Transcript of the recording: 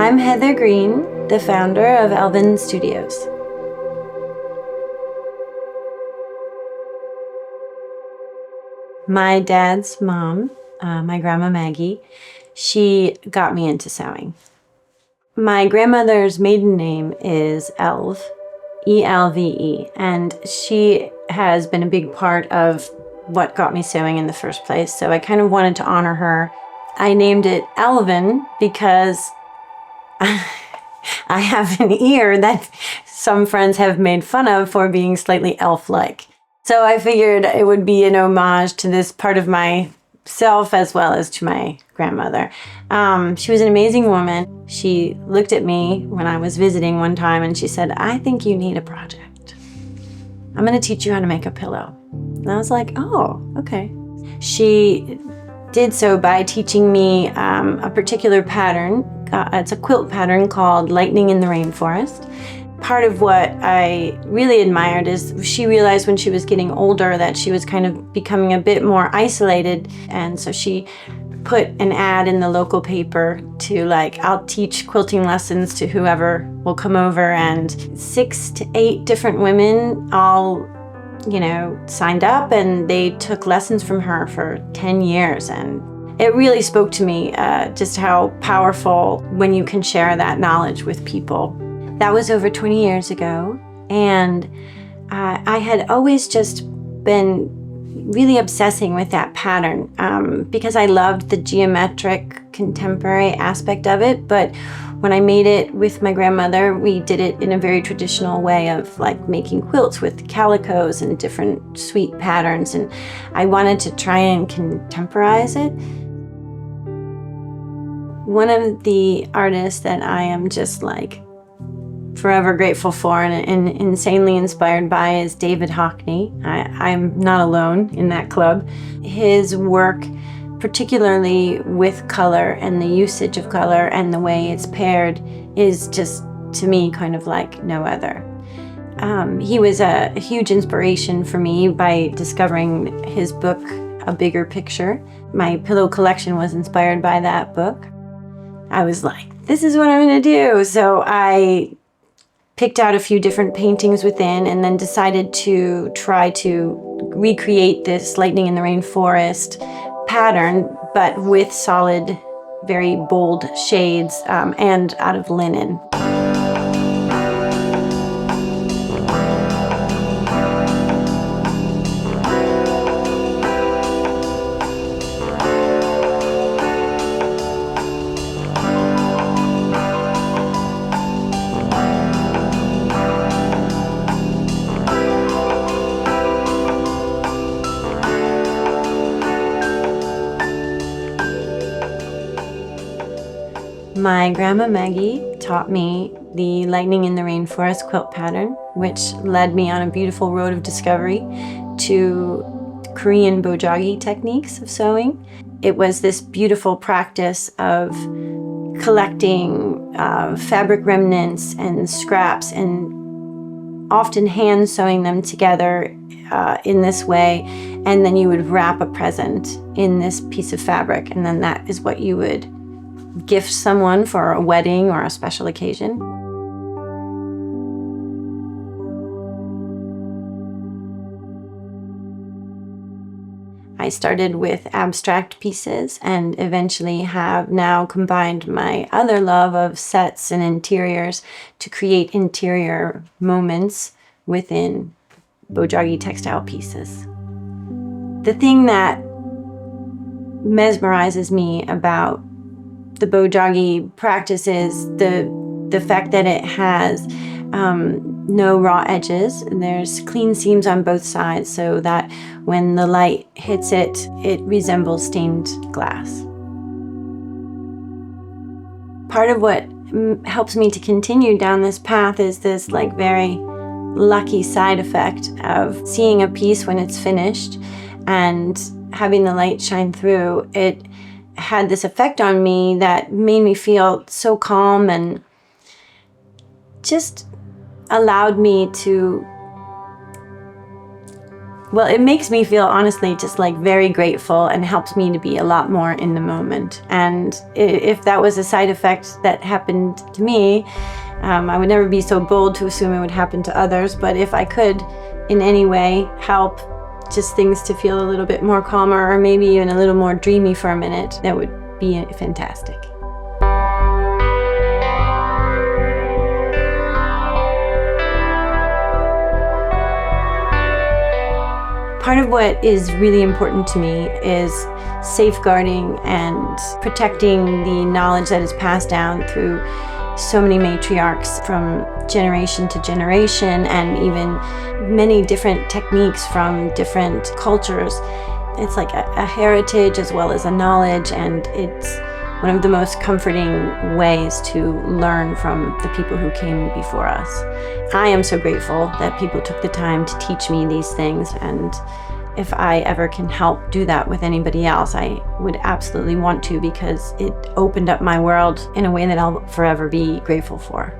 I'm Heather Greene, the founder of ELVN Studios. My dad's mom, my grandma Maggie, she got me into sewing. My grandmother's maiden name is Elve, E-L-V-E, and she has been a big part of what got me sewing in the first place, so I kind of wanted to honor her. I named it ELVN because I have an ear that some friends have made fun of for being slightly elf-like. So I figured it would be an homage to this part of myself as well as to my grandmother. She was an amazing woman. She looked at me when I was visiting one time and she said, "I think you need a project. I'm going to teach you how to make a pillow." And I was like, "Oh, okay." She did so by teaching me a particular pattern. It's a quilt pattern called Lightning in the Rainforest. Part of what I really admired is she realized when she was getting older that she was kind of becoming a bit more isolated, and so she put an ad in the local paper to I'll teach quilting lessons to whoever will come over, and 6 to 8 different women all signed up, and they took lessons from her for 10 years. And it really spoke to me just how powerful when you can share that knowledge with people. That was over 20 years ago, and I had always just been really obsessing with that pattern because I loved the geometric contemporary aspect of it. But when I made it with my grandmother, we did it in a very traditional way of making quilts with calicos and different sweet patterns, and I wanted to try and contemporize it. One of the artists that I am just forever grateful for and insanely inspired by is David Hockney. I'm not alone in that club. His work, particularly with color and the usage of color and the way it's paired, is just, to me, kind of like no other. He was a huge inspiration for me by discovering his book, A Bigger Picture. My pillow collection was inspired by that book. I was like, this is what I'm going to do. So I picked out a few different paintings within and then decided to try to recreate this Lightning in the Rainforest pattern, but with solid, very bold shades and out of linen. My grandma Maggie taught me the Lightning in the Rainforest quilt pattern, which led me on a beautiful road of discovery to Korean bojagi techniques of sewing. It was this beautiful practice of collecting fabric remnants and scraps and often hand sewing them together in this way, and then you would wrap a present in this piece of fabric, and then that is what you would gift someone for a wedding or a special occasion. I started with abstract pieces and eventually have now combined my other love of sets and interiors to create interior moments within bojagi textile pieces. The thing that mesmerizes me about the bojagi practice is the fact that it has no raw edges. There's clean seams on both sides so that when the light hits it, it resembles stained glass. Part of what helps me to continue down this path is this very lucky side effect of seeing a piece when it's finished and having the light shine through. It had this effect on me that made me feel so calm and just allowed me to Well, it makes me feel honestly just like very grateful and helps me to be a lot more in the moment. And if that was a side effect that happened to me, I would never be so bold to assume it would happen to others. But if I could in any way help just things to feel a little bit more calmer or maybe even a little more dreamy for a minute, that would be fantastic. Part of what is really important to me is safeguarding and protecting the knowledge that is passed down through so many matriarchs from generation to generation, and even many different techniques from different cultures. It's like a heritage as well as a knowledge, and it's one of the most comforting ways to learn from the people who came before us. I am so grateful that people took the time to teach me these things, and if I ever can help do that with anybody else, I would absolutely want to, because it opened up my world in a way that I'll forever be grateful for.